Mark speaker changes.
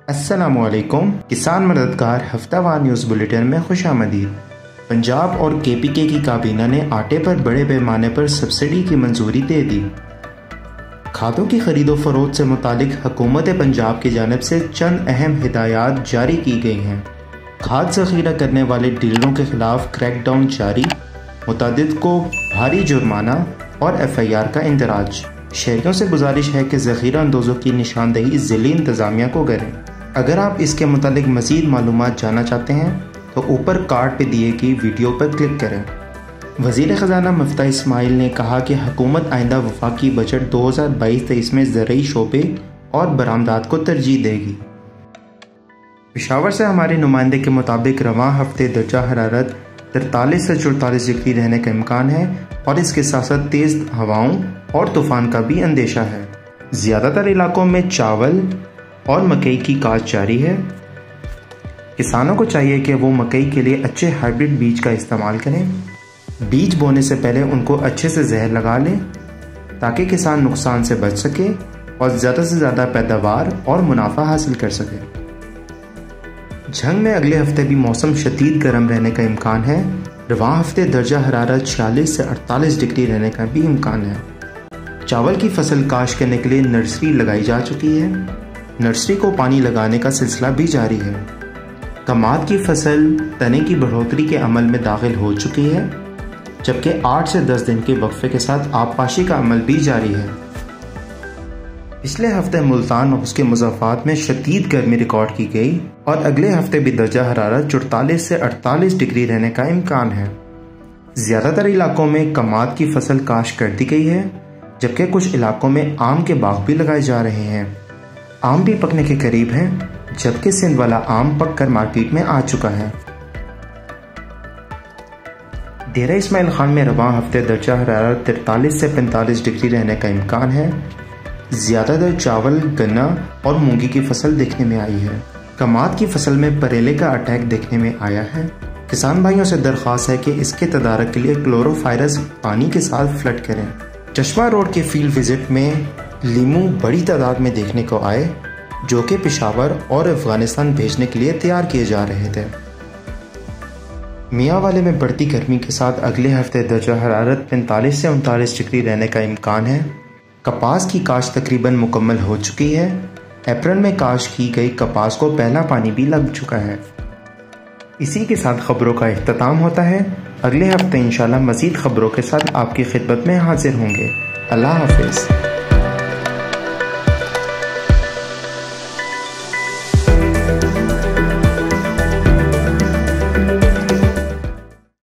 Speaker 1: अस्सलामुअलैकुम। किसान मददगार हफ्तावार न्यूज़ बुलेटिन में खुश आमदीद। पंजाब और KPK की काबीना ने आटे पर बड़े पैमाने पर सब्सिडी की मंजूरी दे दी। खादों की खरीदो फरोख्त से मुतालिक हुकूमत पंजाब की जानिब से चंद अहम हिदायत जारी की गई हैं। खाद ज़ख़ीरा करने वाले डीलरों के खिलाफ क्रैकडाउन जारी, मुतअद्दिद को भारी जुर्माना और FIR का इंदराज। शहरियों से गुजारिश है कि ज़ख़ीरा अंदोज़ों की निशानदही ज़िली इंतज़ामिया को करें। अगर आप इसके मुतालिक मज़ीद मालूमात जानना चाहते हैं तो ऊपर कार्ड पे दिए गई वीडियो पर क्लिक करें। वज़ीर ख़ज़ाना मुफ्ती इस्माइल ने कहा कि हुकूमत आइंदा वफाकी बजट 2022-23 में ज़रूरी शोबे और बरामदात को तरजीह देगी। पेशावर से हमारे नुमाइंदे के मुताबिक रवां हफ्ते दर्जा हरारत 43 से 44 डिग्री रहने का इम्कान है और इसके साथ साथ तेज़ हवाओं और तूफ़ान का भी अंदेशा है। ज़्यादातर इलाकों में चावल और मकई की काश्त जारी है। किसानों को चाहिए कि वो मकई के लिए अच्छे हाइब्रिड बीज का इस्तेमाल करें। बीज बोने से पहले उनको अच्छे से जहर लगा लें ताकि किसान नुकसान से बच सके और ज़्यादा से ज़्यादा पैदावार और मुनाफा हासिल कर सके। झंग में अगले हफ्ते भी मौसम शदीद गर्म रहने का इम्कान है। रवां हफ्ते दर्जा हरारत 46 से 48 डिग्री रहने का भी इम्कान है। चावल की फसल काश्त करने के लिए नर्सरी लगाई जा चुकी है। नर्सरी को पानी लगाने का सिलसिला भी जारी है। कमाद की फसल तने की बढ़ोतरी के अमल में दाखिल हो चुकी है, जबकि 8 से 10 दिन के वक्फे के साथ आबपाशी का अमल भी जारी है। पिछले हफ्ते मुल्तान और उसके मुज़ाफ़ात में शदीद गर्मी रिकॉर्ड की गई और अगले हफ्ते भी दर्जा हरारत 44 से 48 डिग्री रहने का इम्कान है। ज़्यादातर इलाकों में कमाद की फसल काश्त कर दी गई है, जबकि कुछ इलाकों में आम के बाग भी लगाए जा रहे हैं। आम भी पकने के करीब हैं, जबकि सिंध वाला आम पककर मार्केट में आ चुका है। डेरा इस्माइल खान में रवां हफ्ते दर्जा हरारत 43 से 45 डिग्री रहने का इम्कान है। ज़्यादातर चावल, गन्ना और मूंगी की फसल देखने में आई है। कमाद की फसल में परेले का अटैक देखने में आया है। किसान भाइयों से दरख्वास्त है कि इसके तदारक के लिए क्लोरोफायरस पानी के साथ फ्लड करें। चश्मा रोड के फील्ड विजिट में लीमू बड़ी तादाद में देखने को आए, जो कि पेशावर और अफगानिस्तान भेजने के लिए तैयार किए जा रहे थे। मियाँ वाले में बढ़ती गर्मी के साथ अगले हफ्ते दर्जा हरारत 45 से 39 डिग्री रहने का इम्कान है। कपास की काश्त तकरीबन मुकम्मल हो चुकी है। अप्रैल में काश्त की गई कपास को पहला पानी भी लग चुका है। इसी के साथ खबरों का इख्तिताम होता है। अगले हफ्ते इंशाल्लाह मज़ीद खबरों के साथ आपकी खिदमत में हाजिर होंगे। अल्लाह हाफ़िज़।